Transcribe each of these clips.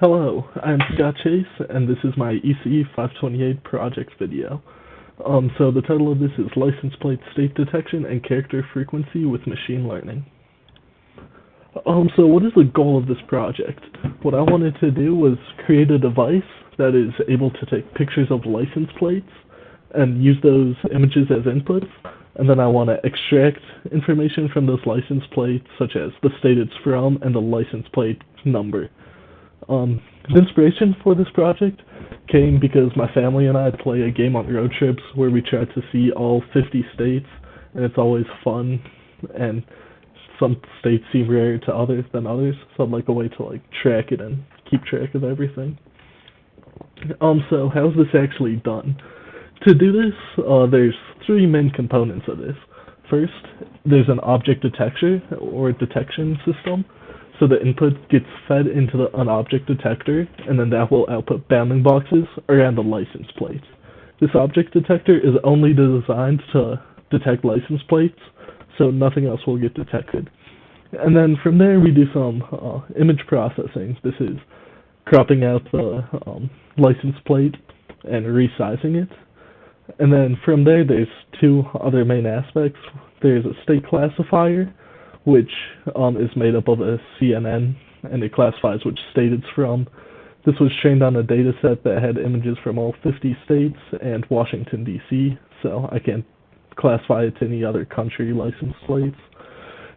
Hello, I'm Scott Chase, and this is my ECE 528 project video. So the title of this is License Plate State Detection and Character Frequency with Machine Learning. So what is the goal of this project? What I wanted to do was create a device that is able to take pictures of license plates and use those images as inputs, and then I want to extract information from those license plates, such as the state it's from and the license plate number. The inspiration for this project came because my family and I play a game on road trips where we try to see all 50 states, and it's always fun, and some states seem rarer to others than others, so I'd like a way to track it and keep track of everything. So how's this actually done? To do this, there's three main components of this. First, there's an object detector or detection system. So the input gets fed into an object detector, and then that will output bounding boxes around the license plate. This object detector is only designed to detect license plates, so nothing else will get detected. And then from there we do some image processing. This is cropping out the license plate and resizing it. And then from there there's two other main aspects. There's a state classifier, which is made up of a CNN, and it classifies which state it's from. This was trained on a data set that had images from all 50 states and Washington, D.C., so I can't classify it to any other country license plates.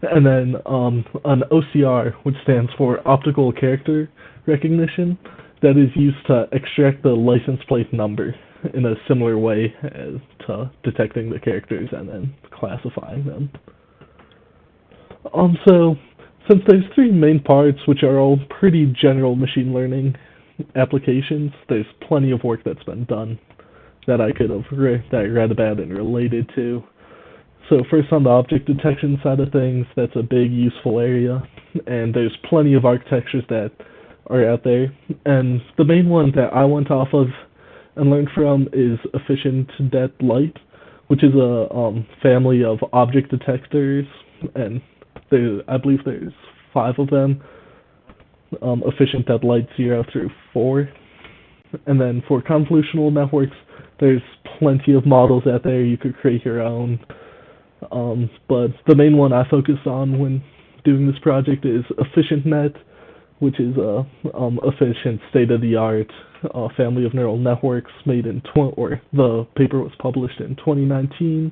And then an OCR, which stands for Optical Character Recognition, that is used to extract the license plate number in a similar way as to detecting the characters and then classifying them. So, since there's three main parts, which are all pretty general machine learning applications, there's plenty of work that's been done that I could have read about and related to. So first on the object detection side of things, that's a big useful area, and there's plenty of architectures that are out there. And the main one that I went off of and learned from is Efficient Det Light, which is a family of object detectors, and I believe there's 5 of them, Efficient Det Light 0 through 4. And then for convolutional networks, there's plenty of models out there. You could create your own. But the main one I focused on when doing this project is EfficientNet, which is a efficient state-of-the-art family of neural networks made in the paper was published in 2019.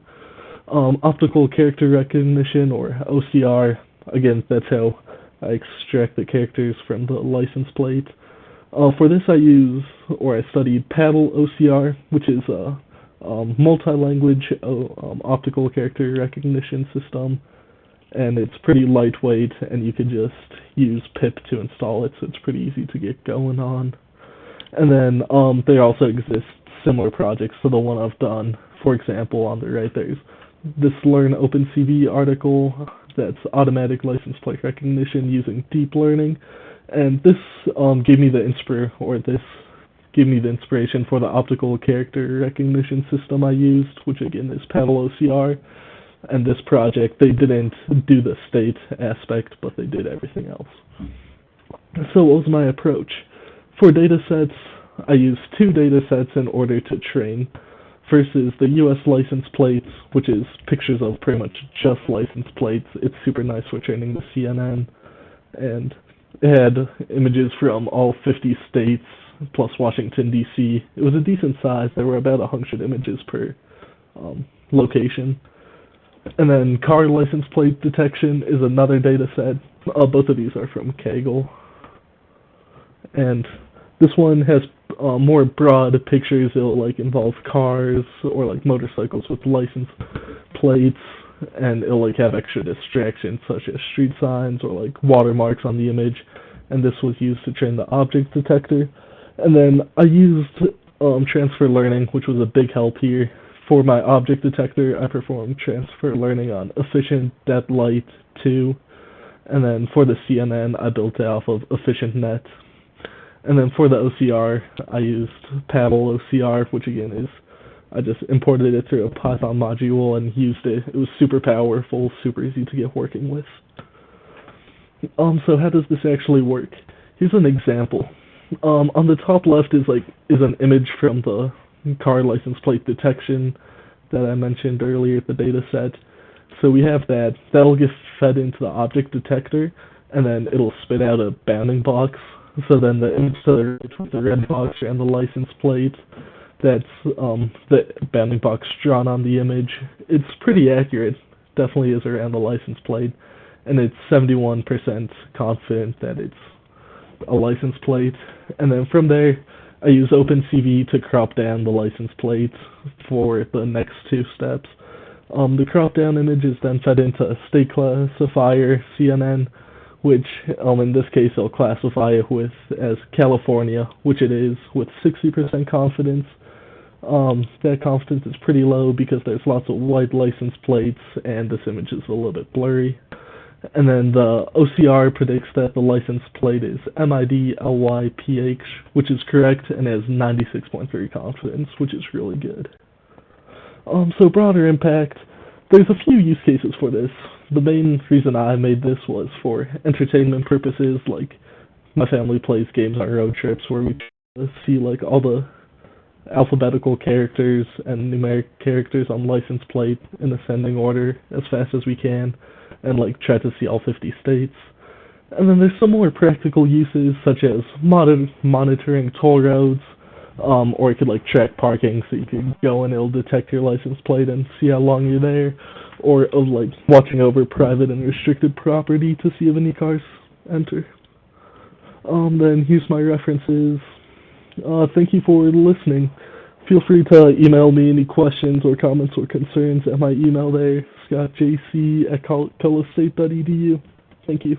Optical character recognition, or OCR, again, that's how I extract the characters from the license plate. For this I studied Paddle OCR, which is a multi-language optical character recognition system, and it's pretty lightweight, and you can just use pip to install it, so it's pretty easy to get going on. And then there also exist similar projects to the one I've done. For example, on the right there's this Learn OpenCV article that's automatic license plate recognition using deep learning, and this gave me the inspiration for the optical character recognition system I used, which again is Paddle OCR. And this project, they didn't do the state aspect, but they did everything else. So what was my approach? For datasets, I used 2 datasets in order to train. First is the US license plates, which is pictures of pretty much just license plates. It's super nice for training the CNN, and it had images from all 50 states, plus Washington, D.C. It was a decent size. There were about 100 images per location. And then car license plate detection is another data set. Both of these are from Kaggle. And this one has more broad pictures. It'll involve cars or motorcycles with license plates, and it'll have extra distractions such as street signs or watermarks on the image. And this was used to train the object detector. And then I used transfer learning, which was a big help here. For my object detector, I performed transfer learning on Efficient Det Light 2, and then for the CNN, I built it off of EfficientNet. And then for the OCR, I used Paddle OCR, which again is, I just imported it through a Python module and used it. It was super powerful, super easy to get working with. So how does this actually work? Here's an example. On the top left is an image from the car license plate detection that I mentioned earlier, the data set. So we have that. That'll get fed into the object detector, and then it'll spit out a bounding box. So then the image to the right with the red box and the license plate, that's the bounding box drawn on the image. It's pretty accurate. Definitely is around the license plate, and it's 71% confident that it's a license plate. And then from there, I use OpenCV to crop down the license plate for the next two steps. The crop down image is then fed into a state classifier, CNN, which in this case I'll classify it with as California, which it is, with 60% confidence. That confidence is pretty low because there's lots of white license plates and this image is a little bit blurry. And then the OCR predicts that the license plate is MIDLYPH, which is correct and has 96.3 confidence, which is really good. So broader impact, there's a few use cases for this. The main reason I made this was for entertainment purposes, like my family plays games on road trips where we see like all the alphabetical characters and numeric characters on license plate in ascending order as fast as we can, and like try to see all 50 states. And then there's some more practical uses such as monitoring toll roads, or it could like track parking, so you could go and it'll detect your license plate and see how long you're there, or like watching over private and restricted property to see if any cars enter. Then here's my references. Thank you for listening. Feel free to email me any questions or comments or concerns at my email there, scottjc@colostate.edu. Thank you.